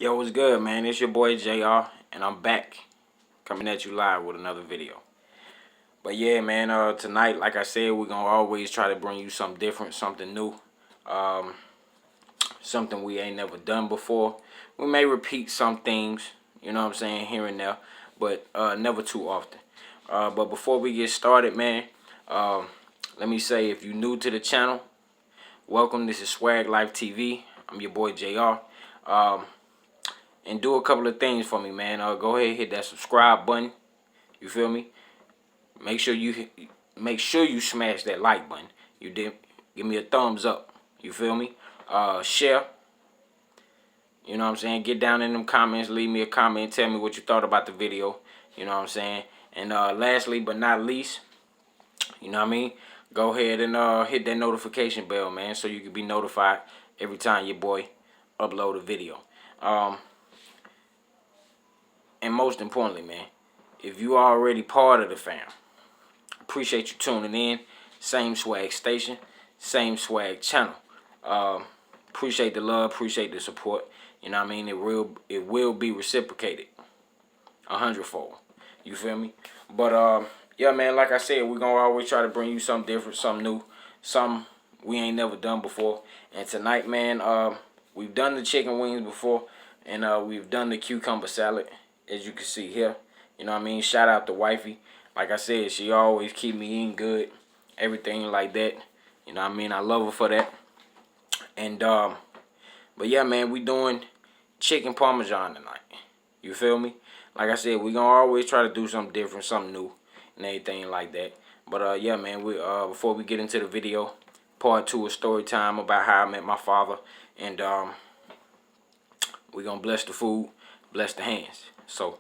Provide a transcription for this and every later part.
Yo, what's good, man? It's your boy JR, and I'm back coming at you live with another video. But yeah, man, tonight, like I said, we're gonna always try to bring you something different, something new, um, something we ain't never done before. We may repeat some things, you know what I'm saying, here and there, but never too often. But before we get started, man, let me say, if you're new to the channel, welcome. This is Swag Life TV. I'm your boy JR. And do a couple of things for me, man. Go ahead, hit that subscribe button. You feel me? Make sure you smash that like button. You did. Give me a thumbs up. You feel me? Share. You know what I'm saying? Get down in them comments. Leave me a comment. Tell me what you thought about the video. You know what I'm saying? And lastly but not least, you know what I mean? Go ahead and hit that notification bell, man, so you can be notified every time your boy upload a video. And most importantly, man, if you are already part of the fam, appreciate you tuning in. Same swag station, same swag channel. Appreciate the love, appreciate the support. You know what I mean? It will be reciprocated 100-fold. You feel me? But yeah, man, like I said, we're gonna always try to bring you something different, something new, something we ain't never done before. And tonight, man, we've done the chicken wings before, and we've done the cucumber salad, as you can see here. You know what I mean? Shout out to wifey. Like I said, she always keep me eating good, everything like that. You know what I mean? I love her for that. And but yeah, man, we doing chicken parmesan tonight. You feel me? Like I said, we gonna always try to do something different, something new, and everything like that. But yeah, man, we before we get into the video, part 2 is story time about how I met my father, and we gonna bless the food, bless the hands. So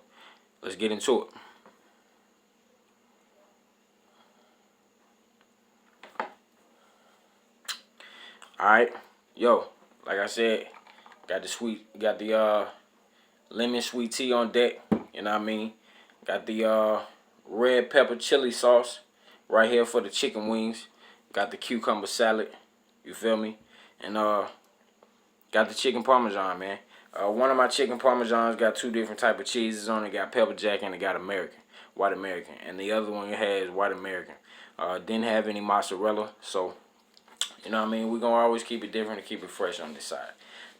let's get into it. All right, yo, like I said, got the lemon sweet tea on deck. You know what I mean? Got the red pepper chili sauce right here for the chicken wings. Got the cucumber salad. You feel me? And got the chicken parmesan, man. One of my chicken parmesans got 2 different type of cheeses on it. Got pepper jack and it got American, white American, and the other one has white American. Didn't have any mozzarella, so you know what I mean. We're gonna always keep it different and keep it fresh on this side.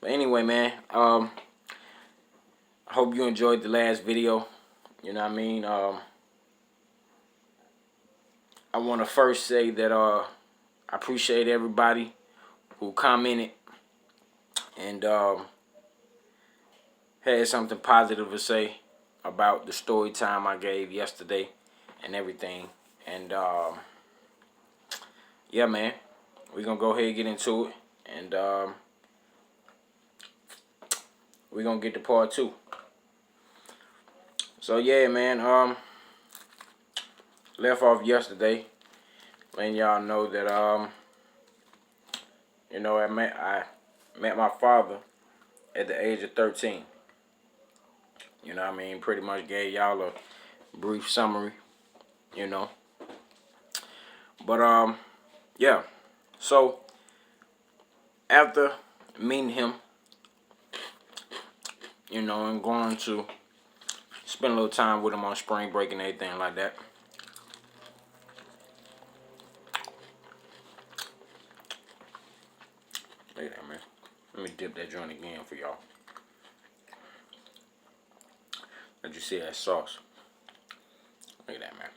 But anyway, man, I hope you enjoyed the last video. You know what I mean. I want to first say that I appreciate everybody who commented and had something positive to say about the story time I gave yesterday and everything. And yeah, man, we're gonna go ahead and get into it, and we're gonna get to part 2. So yeah, man, left off yesterday letting y'all know that you know, I met my father at the age of 13. You know what I mean? Pretty much gave y'all a brief summary, you know. But yeah. So after meeting him, you know, and going to spend a little time with him on spring break and everything like that, look at that, man. Let me dip that joint again for y'all. Let you see that sauce. Look at that, man.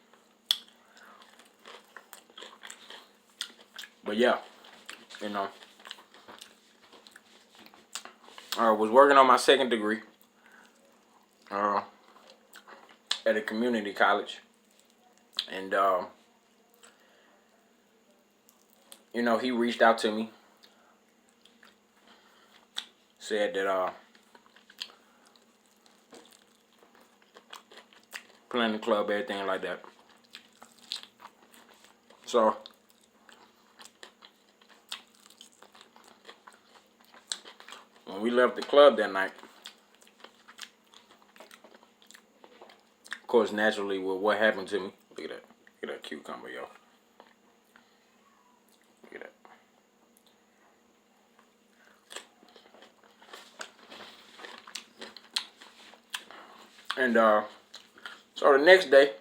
But yeah, you know, I was working on my second degree at a community college, and you know, he reached out to me, said that playing the club, everything like that. So when we left the club that night, of course, naturally, with what happened to me, look at that. Look at that cucumber, yo. Look at that. And so the next day,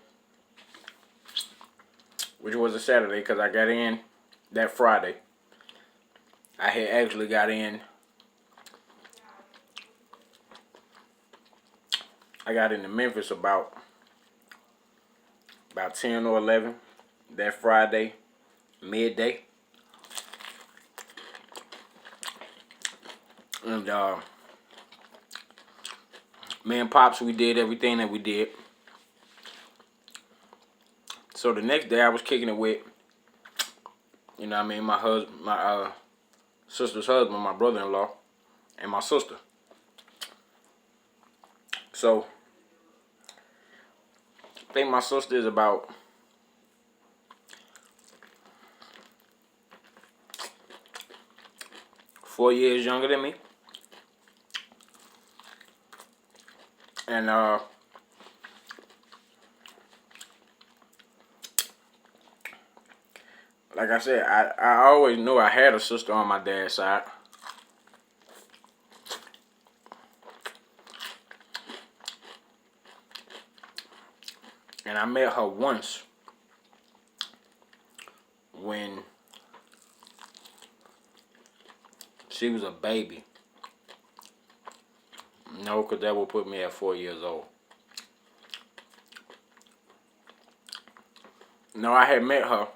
which was a Saturday, because I got in that Friday. I had actually got in. I got into Memphis about 10 or 11 that Friday, midday. And me and Pops, we did everything that we did. So the next day I was kicking it with, you know what I mean, my sister's husband, my brother-in-law, and my sister. So I think my sister is about 4 years younger than me. And like I said, I always knew I had a sister on my dad's side. And I met her once when she was a baby. No, because that would put me at 4 years old. No, I had met her.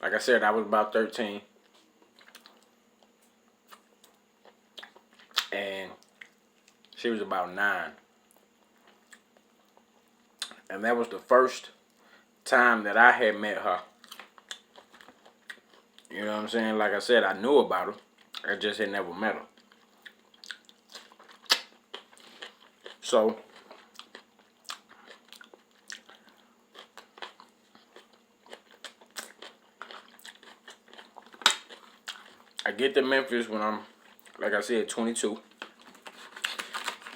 Like I said, I was about 13. And she was about 9. And that was the first time that I had met her. You know what I'm saying? Like I said, I knew about her. I just had never met her. So I get to Memphis when I'm, like I said, 22.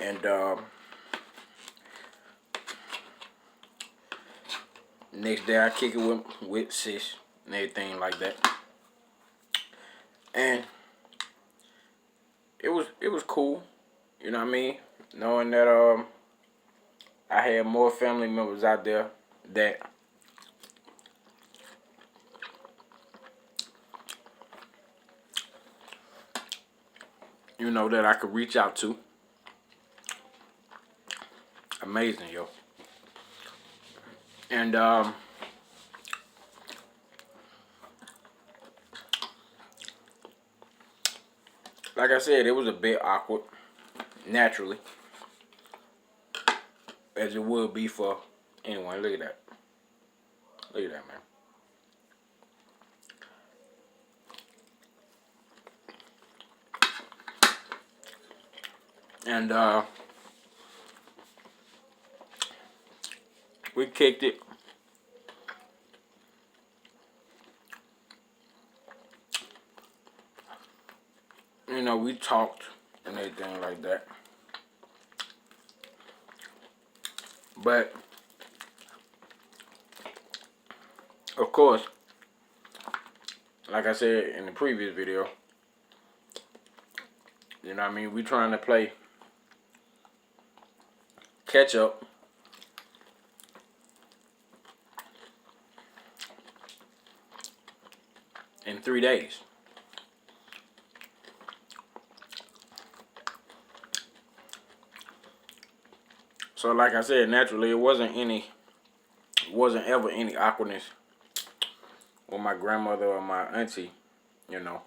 And next day I kick it with sis and everything like that. And it was cool, you know what I mean? Knowing that I had more family members out there that you know that I could reach out to. Amazing, yo. And like I said, it was a bit awkward, naturally, as it would be for anyone. Look at that. Look at that, man. And we kicked it. You know, we talked and everything like that. But of course, like I said in the previous video, you know what I mean, we trying to play catch up. In 3 days. So like I said, naturally it wasn't ever any awkwardness with my grandmother or my auntie, you know.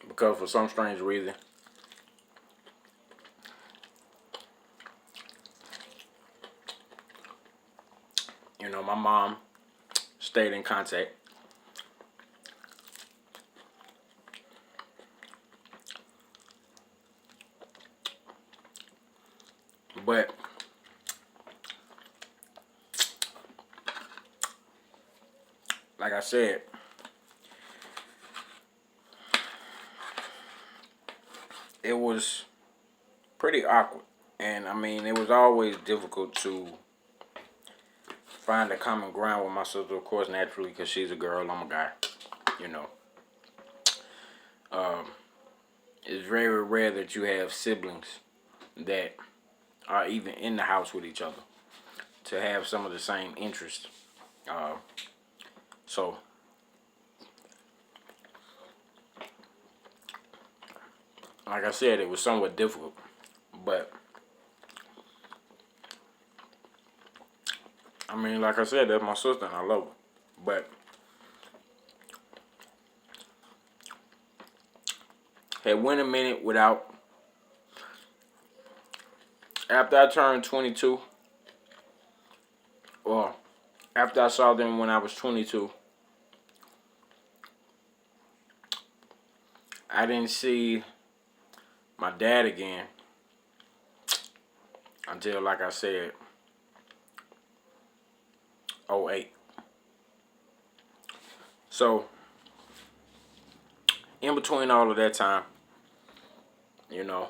Because for some strange reason, you know, my mom stayed in contact. But like I said, it was pretty awkward. And I mean, it was always difficult to find a common ground with my sister, of course, naturally, because she's a girl, I'm a guy. You know, um, it's very rare that you have siblings that are even in the house with each other to have some of the same interests. Uh, so, like I said, it was somewhat difficult, but I mean, like I said, that's my sister and I love her. But had went a minute without. After I turned 22, or after I saw them when I was 22, I didn't see my dad again until, like I said, '08. So, in between all of that time, you know,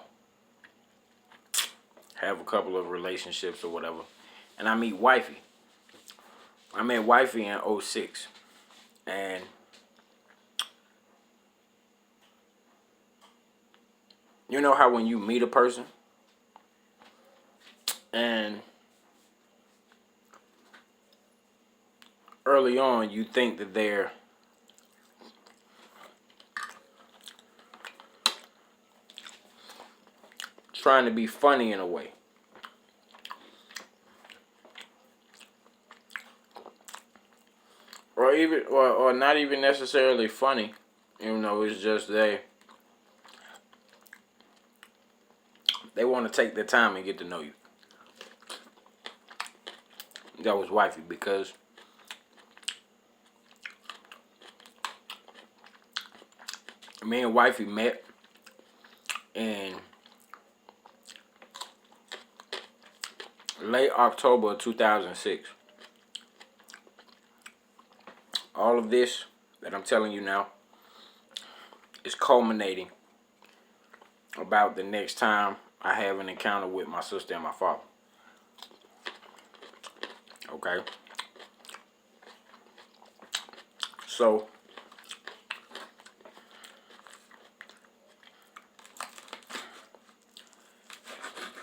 have a couple of relationships or whatever, and I meet wifey. I met wifey in '06, and you know how when you meet a person and early on you think that they're trying to be funny in a way. Or even or not even necessarily funny. You know, it's just they want to take their time and get to know you. That was wifey because me and wifey met in late October of 2006. All of this that I'm telling you now is culminating about the next time I have an encounter with my sister and my father. Okay? So,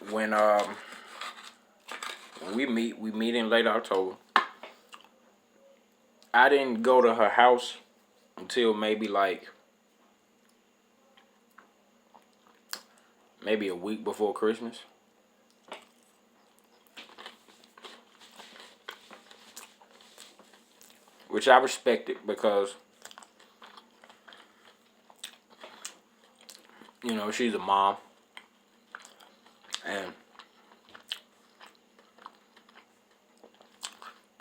when we meet in late October. I didn't go to her house until maybe a week before Christmas. Which I respected because, you know, she's a mom. And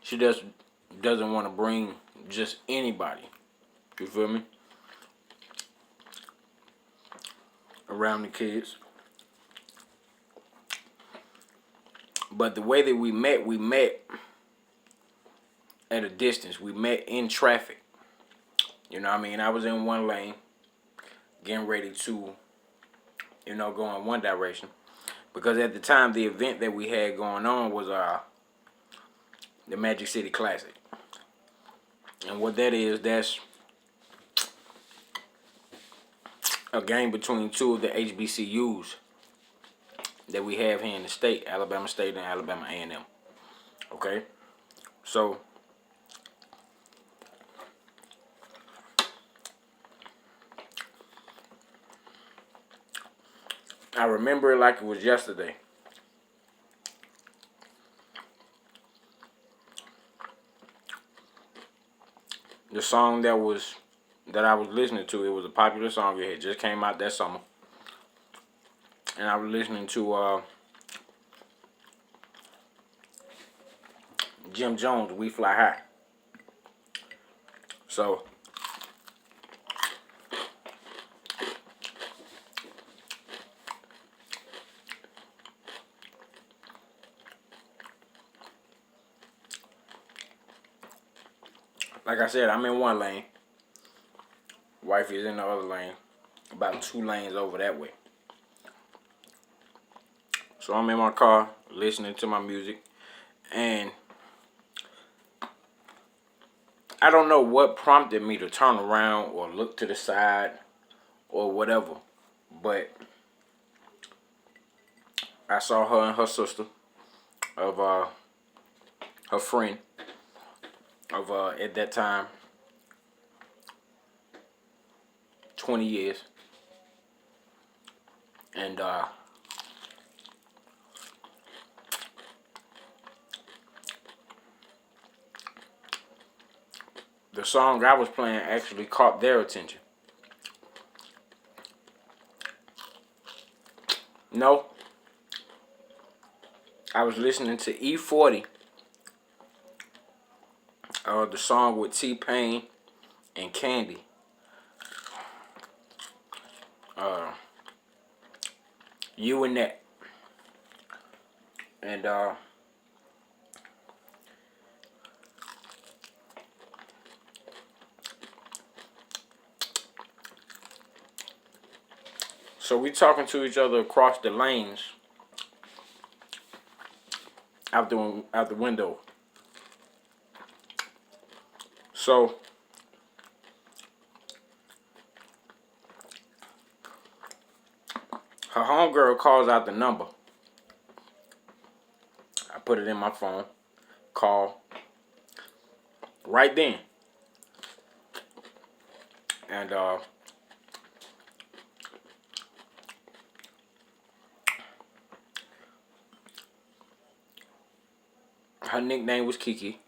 she doesn't want to bring just anybody, you feel me, around the kids. But the way that we met at a distance. We met in traffic. You know what I mean? I was in one lane, getting ready to, you know, go in one direction. Because at the time, the event that we had going on was the Magic City Classic. And what that is, that's a game between two of the HBCUs that we have here in the state, Alabama State and Alabama A&M. Okay? So, I remember it like it was yesterday. The song that I was listening to, it was a popular song. It had just came out that summer. And I was listening to Jim Jones, We Fly High. So, like I said, I'm in one lane. Wifey is in the other lane. About 2 lanes over that way. So I'm in my car listening to my music. And I don't know what prompted me to turn around or look to the side or whatever, but I saw her and her sister of her friend of at that time 20 years, and the song I was playing actually caught their attention. No, I was listening to E40, the song with T-Pain and Candy. You and That. And so we talking to each other across the lanes out the window. So her homegirl calls out the number. I put it in my phone. Call. Right then. And her nickname was Kiki.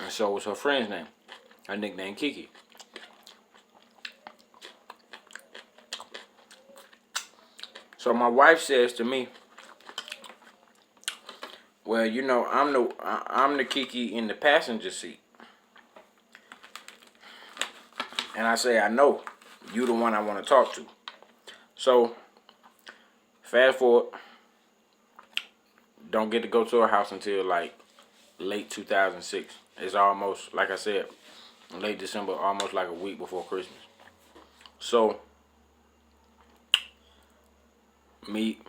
And so was her friend's name. Her nickname Kiki. So my wife says to me, well, you know, I'm the Kiki in the passenger seat. And I say, I know. You the one I want to talk to. So, fast forward. Don't get to go to her house until like late 2006. It's almost, like I said, late December, almost like a week before Christmas. So, meet,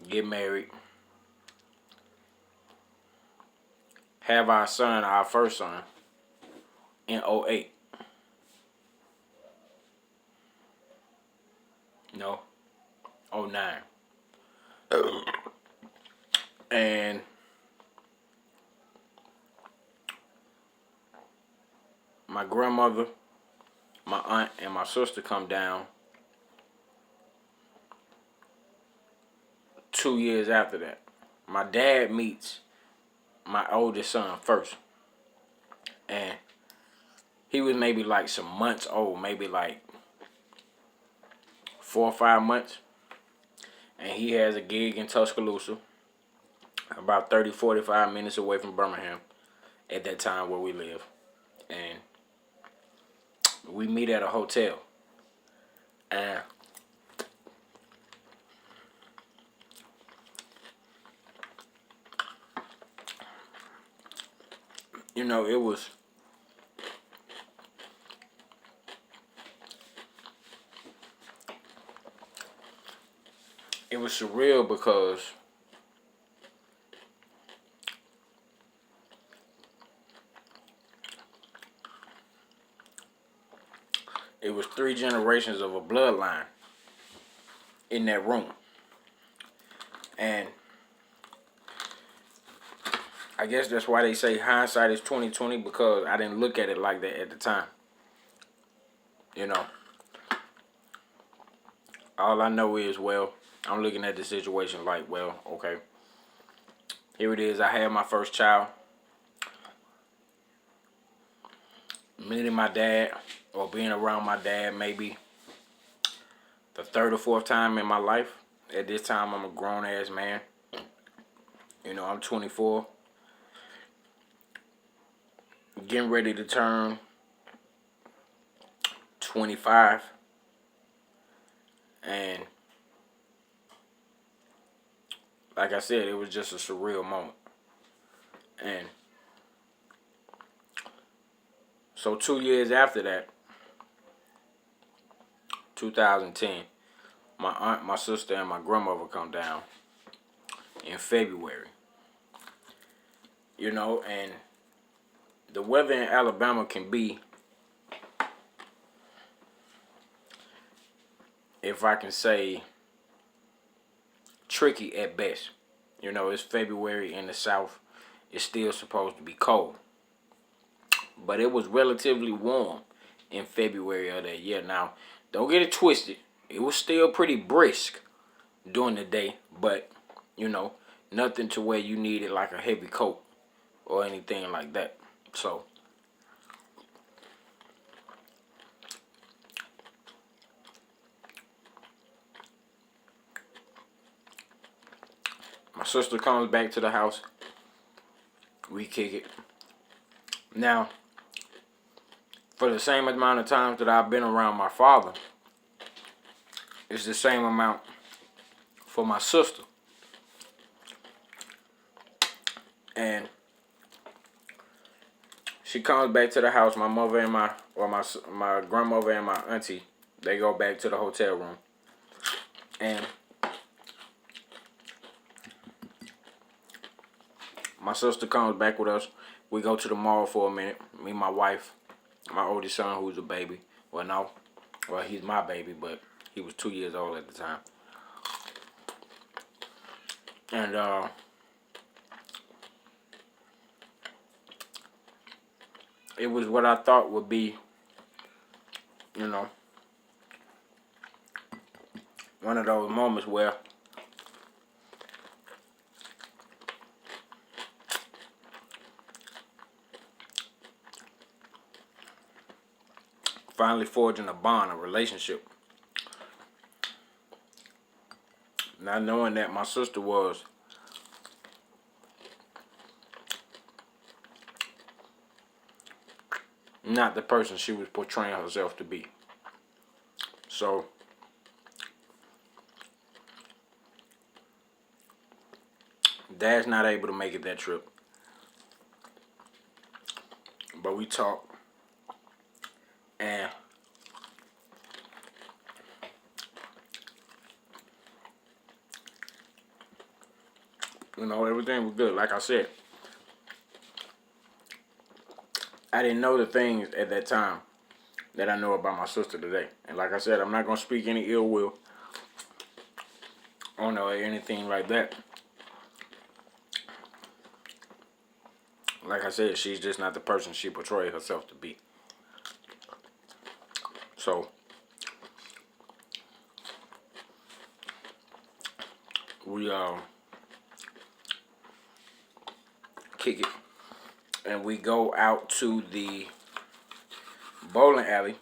get married, have our son, our first son, in '08. No, '09. And my grandmother, my aunt, and my sister come down 2 years after that. My dad meets my oldest son first. And he was maybe like some months old, maybe like 4 or 5 months. And he has a gig in Tuscaloosa, about 30, 45 minutes away from Birmingham at that time where we live. And we meet at a hotel. And you know, it was surreal because it was 3 generations of a bloodline in that room. And I guess that's why they say hindsight is 20/20, because I didn't look at it like that at the time. You know, all I know is, well, I'm looking at the situation like, well, okay, here it is. I had my first child. Meeting my dad, or being around my dad, maybe the 3rd or 4th time in my life. At this time, I'm a grown-ass man. You know, I'm 24. Getting ready to turn 25. And like I said, it was just a surreal moment. And so 2 years after that, 2010, my aunt, my sister, and my grandmother come down in February. You know, and the weather in Alabama can be, if I can say, tricky at best. You know, it's February in the South. It's still supposed to be cold. But it was relatively warm in February of that year. Now, don't get it twisted. It was still pretty brisk during the day. But, you know, nothing to where you needed like a heavy coat or anything like that. So, my sister comes back to the house. We kick it. Now, for the same amount of times that I've been around my father, it's the same amount for my sister. And she comes back to the house. My mother and my grandmother and my auntie, they go back to the hotel room. And my sister comes back with us. We go to the mall for a minute. Me, my wife, my oldest son, who's a baby. Well, no. Well, he's my baby, but he was 2 years old at the time. And, it was what I thought would be, you know, one of those moments where finally forging a bond, a relationship. Not knowing that my sister was not the person she was portraying herself to be. So, Dad's not able to make it that trip. But we talked. And you know, everything was good. Like I said, I didn't know the things at that time that I know about my sister today. And like I said, I'm not going to speak any ill will on her or anything like that. Like I said, she's just not the person she portrayed herself to be. So, we kick it. And we go out to the bowling alley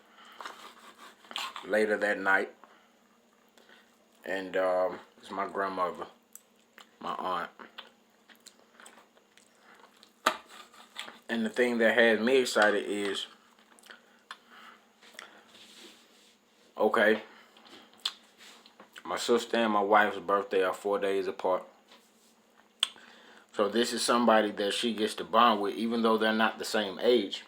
later that night. And it's my grandmother, my aunt. And the thing that has me excited is, okay, my sister and my wife's birthday are 4 days apart. So this is somebody that she gets to bond with, even though they're not the same age.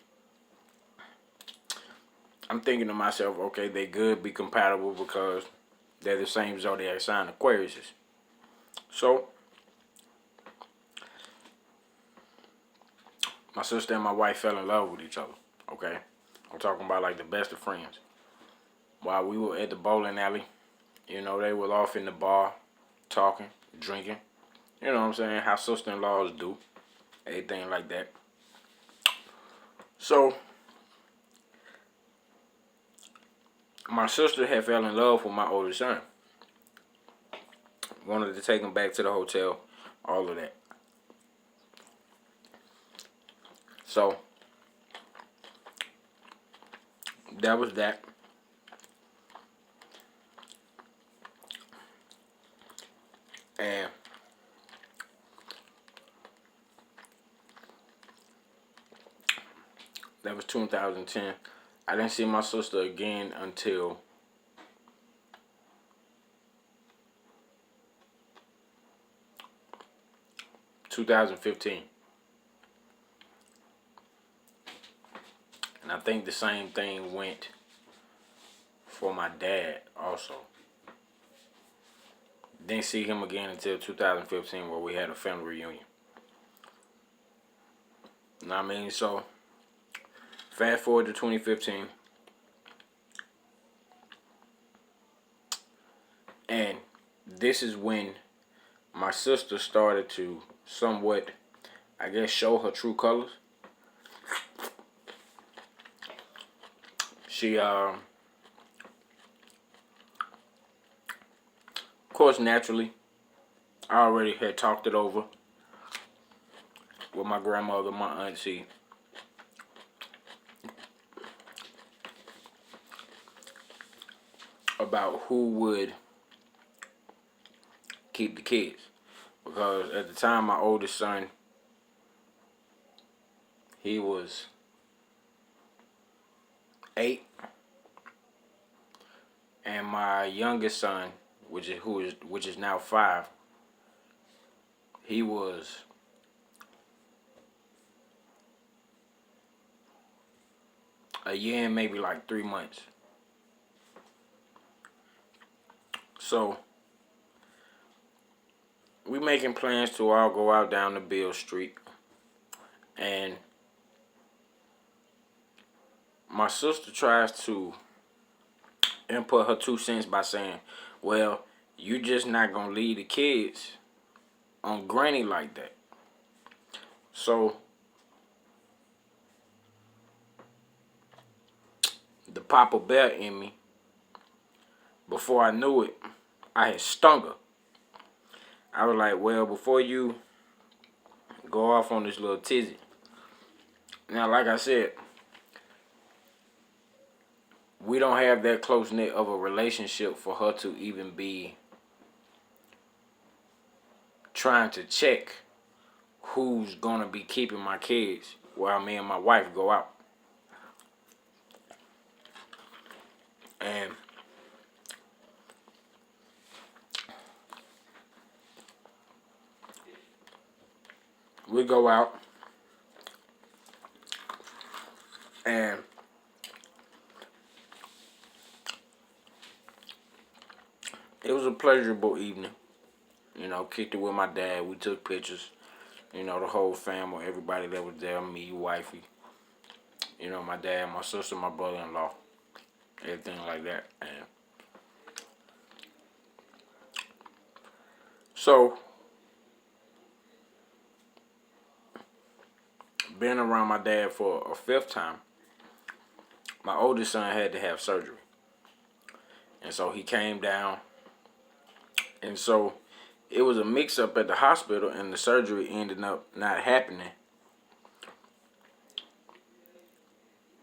I'm thinking to myself, okay, they could be compatible because they're the same zodiac sign, Aquariuses. So, my sister and my wife fell in love with each other, okay? I'm talking about like the best of friends. While we were at the bowling alley, you know, they were off in the bar, talking, drinking. You know what I'm saying? How sister-in-laws do. Anything like that. So, my sister had fell in love with my oldest son. Wanted to take him back to the hotel. All of that. So, that was that. And that was 2010. I didn't see my sister again until 2015. And I think the same thing went for my dad also. Didn't see him again until 2015 where we had a family reunion. You know what I mean? So, fast forward to 2015. And this is when my sister started to somewhat, I guess, show her true colors. She, of course, naturally, I already had talked it over with my grandmother, my auntie, about who would keep the kids. Because at the time, my oldest son, he was 8, and my youngest son, which is now 5, he was a year and maybe like 3 months. So we making plans to all go out down to Bill Street, and my sister tries to input her 2 cents by saying, well, you just not gonna leave the kids on granny like that. So the Papa Bear in me, before I knew it, I had stung her. I was like, well, before you go off on this little tizzy. Now, like I said, we don't have that close-knit of a relationship for her to even be trying to check who's gonna be keeping my kids while me and my wife go out. And we go out, and it was a pleasurable evening. You know, kicked it with my dad. We took pictures. You know, the whole family, everybody that was there, me, wifey. You know, my dad, my sister, my brother-in-law, everything like that. And so, being around my dad for a 5th time, my oldest son had to have surgery. And so he came down. And so it was a mix-up at the hospital, and the surgery ended up not happening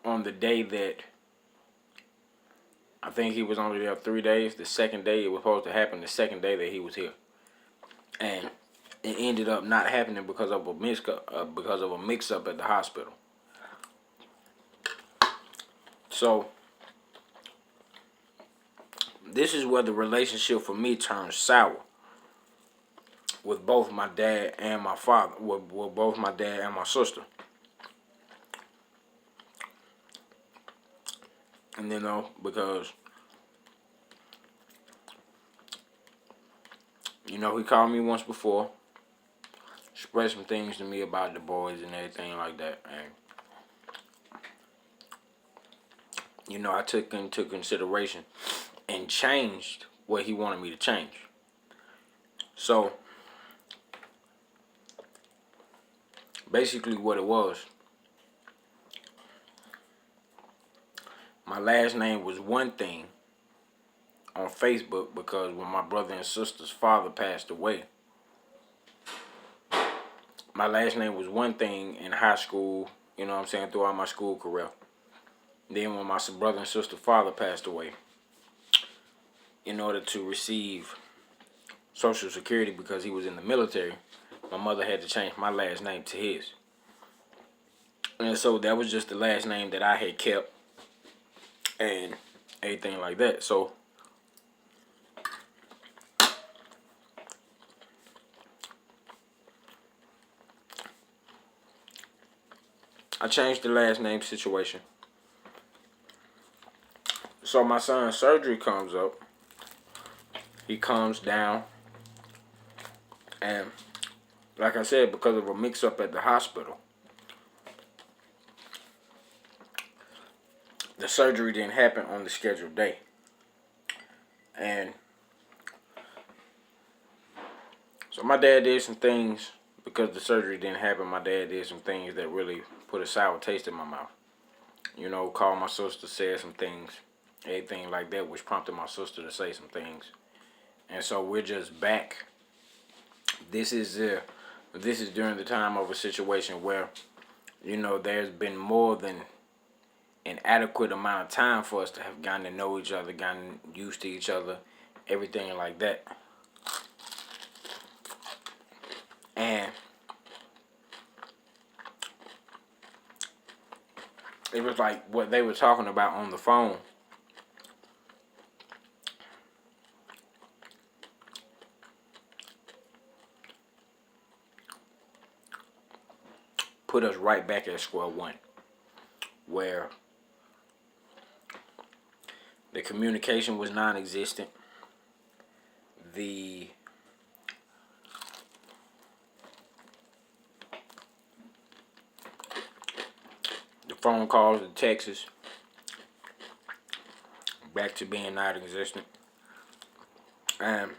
on the day that I think he was only there 3 days. The second day it was supposed to happen, the second day that he was here. And it ended up not happening because of a mix-up at the hospital. So this is where the relationship for me turned sour with both my dad and my father, with both my dad and my sister. And you know, because you know, he called me once before, expressed some things to me about the boys and everything like that, and you know, I took into consideration and changed what he wanted me to change. So basically what it was, my last name was one thing on Facebook because when my brother and sister's father passed away, my last name was one thing in high school, you know what I'm saying, throughout my school career. Then when my brother and sister's father passed away, in order to receive Social Security because he was in the military, my mother had to change my last name to his. And so that was just the last name that I had kept and everything like that. So I changed the last name situation. So my son's surgery comes up. He comes down. And like I said, because of a mix-up at the hospital, the surgery didn't happen on the scheduled day. And so my dad did some things, because the surgery didn't happen, my dad did some things that really put a sour taste in my mouth. You know, called my sister, said some things, anything like that, which prompted my sister to say some things. And so we're just back. This is during the time of a situation where, you know, there's been more than an adequate amount of time for us to have gotten to know each other, gotten used to each other, everything like that. And it was like what they were talking about on the phone. Put us right back at square one, where the communication was non-existent. The phone calls, the texts, back to being non-existent. And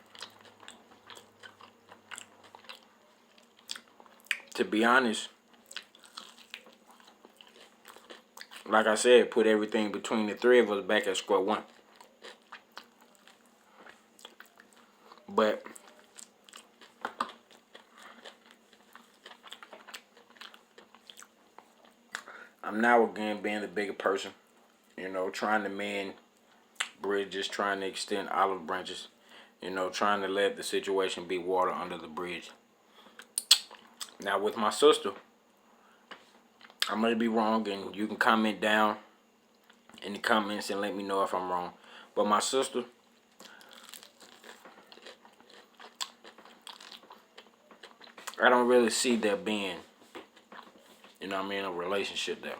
to be honest, like I said, put everything between the three of us back at square one. But I'm now again being the bigger person, you know, trying to mend bridges, trying to extend olive branches, you know, trying to let the situation be water under the bridge. Now with my sister, I may be wrong, and you can comment down in the comments and let me know if I'm wrong. But my sister, I don't really see there being, you know what I mean, a relationship there.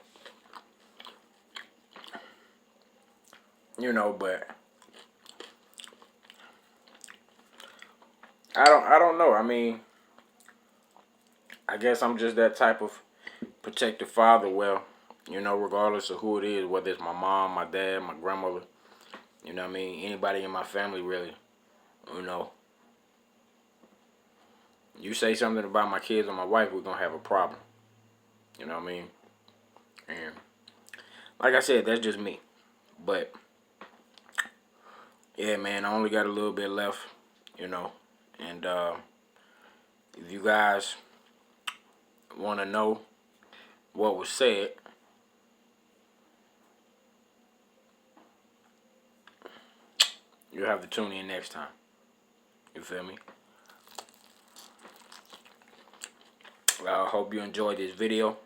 You know, but I don't know. I mean, I guess I'm just that type of protective father. Well, you know, regardless of who it is, whether it's my mom, my dad, my grandmother, you know what I mean, anybody in my family really, you know, you say something about my kids or my wife, we're going to have a problem. You know what I mean? And like I said, that's just me. But yeah, man, I only got a little bit left, you know. And if you guys want to know what was said, you'll have to tune in next time. You feel me? I hope you enjoyed this video.